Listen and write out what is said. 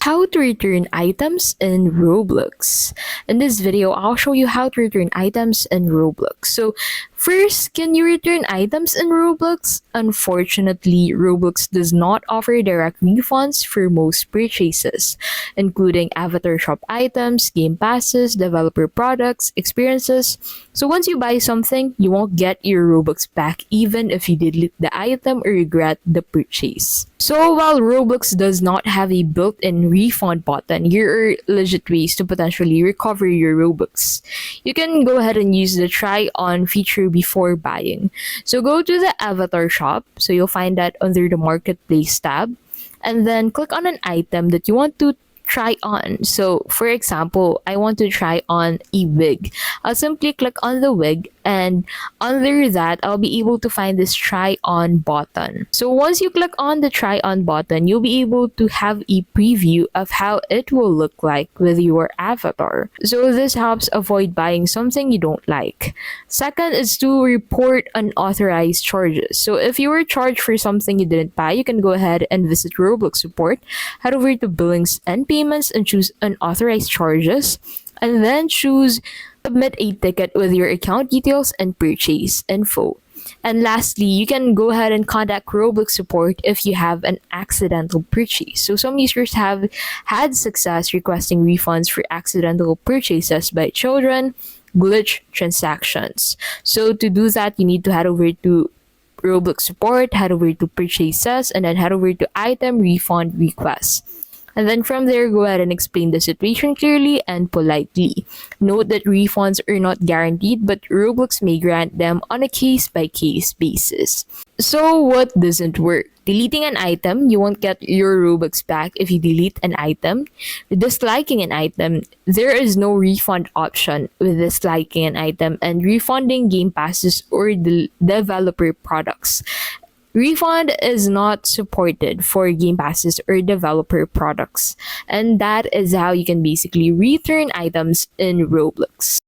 How to return items in Roblox. In this video, I'll show you how to return items in Roblox. So, first, can you return items in Roblox? Unfortunately, Roblox does not offer direct refunds for most purchases, including avatar shop items, game passes, developer products, experiences. So, once you buy something, you won't get your Robux back even if you delete the item or regret the purchase. So while Roblox does not have a built-in refund button, here are legit ways to potentially recover your Robux. You can go ahead and use the try-on feature before buying. So go to the avatar shop, so you'll find that under the marketplace tab, and then click on an item that you want to try on. So for example, I want to try on a wig. I'll simply click on the wig, and under that I'll be able to find this try on button. So once you click on the try on button, you'll be able to have a preview of how it will look like with your avatar. So this helps avoid buying something you don't like. Second is to report unauthorized charges. So if you were charged for something you didn't buy, you can go ahead and visit Roblox support, head over to billings and payments, and choose unauthorized charges, and then choose submit a ticket with your account details and purchase info. And lastly, you can go ahead and contact Roblox support if you have an accidental purchase. So some users have had success requesting refunds for accidental purchases by children, glitch transactions. So to do that, you need to head over to Roblox support, head over to purchases, and then head over to item refund requests. And then from there, go ahead and explain the situation clearly and politely. Note that refunds are not guaranteed, but Roblox may grant them on a case by case basis. So, what doesn't work? Deleting an item, you won't get your Robux back if you delete an item. Disliking an item, there is no refund option with disliking an item and refunding game passes or developer products. Refund is not supported for game passes or developer products. And that is how you can basically return items in Roblox.